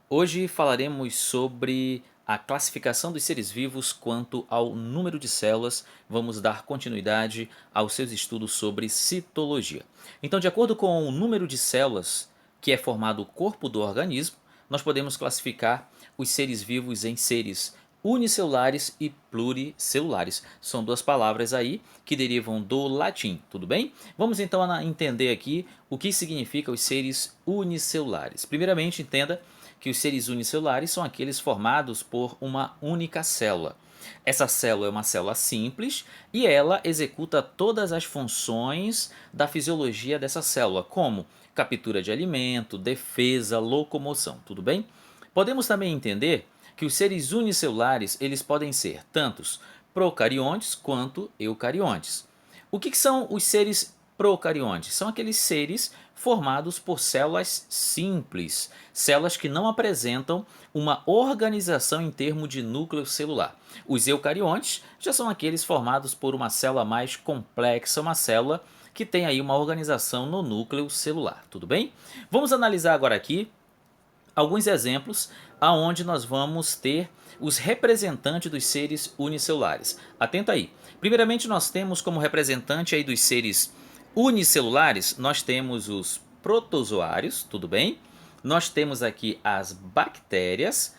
Hoje falaremos sobre a classificação dos seres vivos quanto ao número de células. Vamos dar continuidade aos seus estudos sobre citologia. Então, de acordo com o número de células que é formado o corpo do organismo, nós podemos classificar os seres vivos em seres unicelulares e pluricelulares. São duas palavras aí que derivam do latim, tudo bem? Vamos então entender aqui o que significa os seres unicelulares. Primeiramente, entenda que os seres unicelulares são aqueles formados por uma única célula. Essa célula é uma célula simples e ela executa todas as funções da fisiologia dessa célula, como captura de alimento, defesa, locomoção, tudo bem? Podemos também entender que os seres unicelulares eles podem ser tantos procariontes quanto eucariontes. O que são os seres procariontes? São aqueles seres formados por células simples, células que não apresentam uma organização em termos de núcleo celular. Os eucariontes já são aqueles formados por uma célula mais complexa, uma célula que tem aí uma organização no núcleo celular, tudo bem? Vamos analisar agora aqui alguns exemplos aonde nós vamos ter os representantes dos seres unicelulares. Atenta aí. Primeiramente nós temos como representante aí dos seres unicelulares, nós temos os protozoários, tudo bem? Nós temos aqui as bactérias,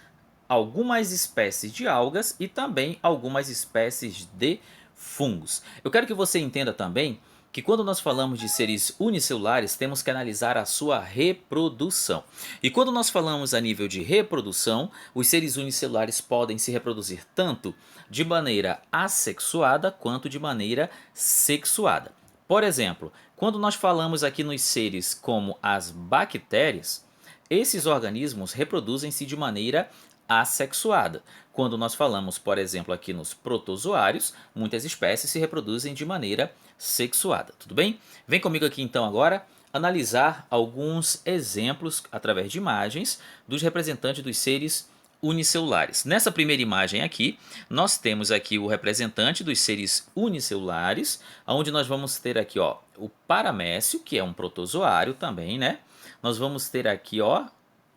algumas espécies de algas e também algumas espécies de fungos. Eu quero que você entenda também que quando nós falamos de seres unicelulares, temos que analisar a sua reprodução. E quando nós falamos a nível de reprodução, os seres unicelulares podem se reproduzir tanto de maneira assexuada quanto de maneira sexuada. Por exemplo, quando nós falamos aqui nos seres como as bactérias, esses organismos reproduzem-se de maneira assexuada. Quando nós falamos, por exemplo, aqui nos protozoários, muitas espécies se reproduzem de maneira sexuada, tudo bem? Vem comigo aqui então agora analisar alguns exemplos através de imagens dos representantes dos seres unicelulares. Nessa primeira imagem aqui, nós temos aqui o representante dos seres unicelulares, onde nós vamos ter aqui ó, o paramécio, que é um protozoário também, né? Nós vamos ter aqui ó,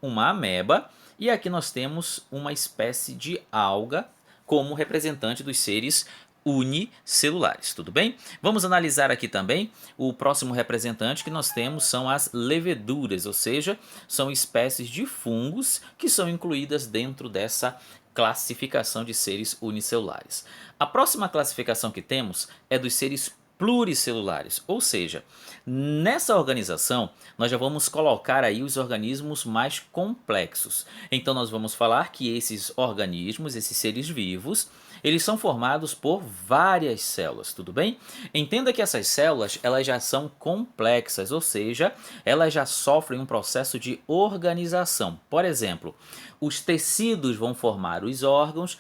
uma ameba, e aqui nós temos uma espécie de alga como representante dos seres unicelulares, tudo bem? Vamos analisar aqui também o próximo representante que nós temos são as leveduras, ou seja, são espécies de fungos que são incluídas dentro dessa classificação de seres unicelulares. A próxima classificação que temos é dos seres pluricelulares, ou seja, nessa organização nós já vamos colocar aí os organismos mais complexos. Então nós vamos falar que esses organismos, esses seres vivos, eles são formados por várias células, tudo bem? Entenda que essas células elas já são complexas, ou seja, elas já sofrem um processo de organização. Por exemplo, os tecidos vão formar os órgãos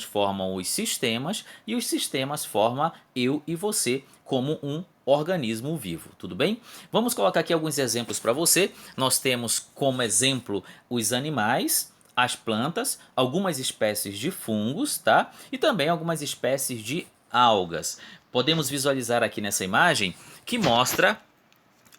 formam os sistemas e os sistemas formam eu e você como um organismo vivo, tudo bem? Vamos colocar aqui alguns exemplos para você. Nós temos como exemplo os animais, as plantas, algumas espécies de fungos, tá? E também algumas espécies de algas. Podemos visualizar aqui nessa imagem que mostra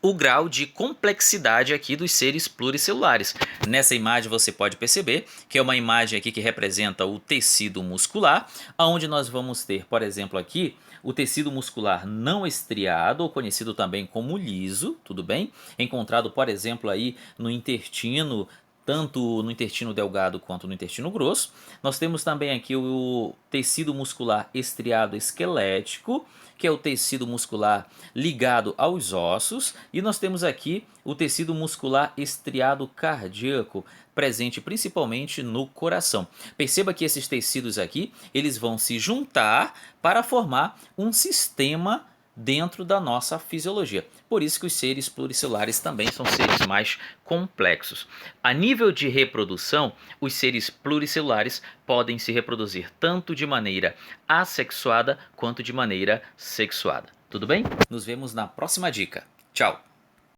o grau de complexidade aqui dos seres pluricelulares. Nessa imagem você pode perceber que é uma imagem aqui que representa o tecido muscular, onde nós vamos ter, por exemplo, aqui o tecido muscular não estriado, ou conhecido também como liso, tudo bem? Encontrado, por exemplo, aí no intestino, tanto no intestino delgado quanto no intestino grosso. Nós temos também aqui o tecido muscular estriado esquelético, que é o tecido muscular ligado aos ossos, e nós temos aqui o tecido muscular estriado cardíaco, presente principalmente no coração. Perceba que esses tecidos aqui, eles vão se juntar para formar um sistema dentro da nossa fisiologia. Por isso que os seres pluricelulares também são seres mais complexos. A nível de reprodução, os seres pluricelulares podem se reproduzir tanto de maneira assexuada quanto de maneira sexuada. Tudo bem? Nos vemos na próxima dica. Tchau!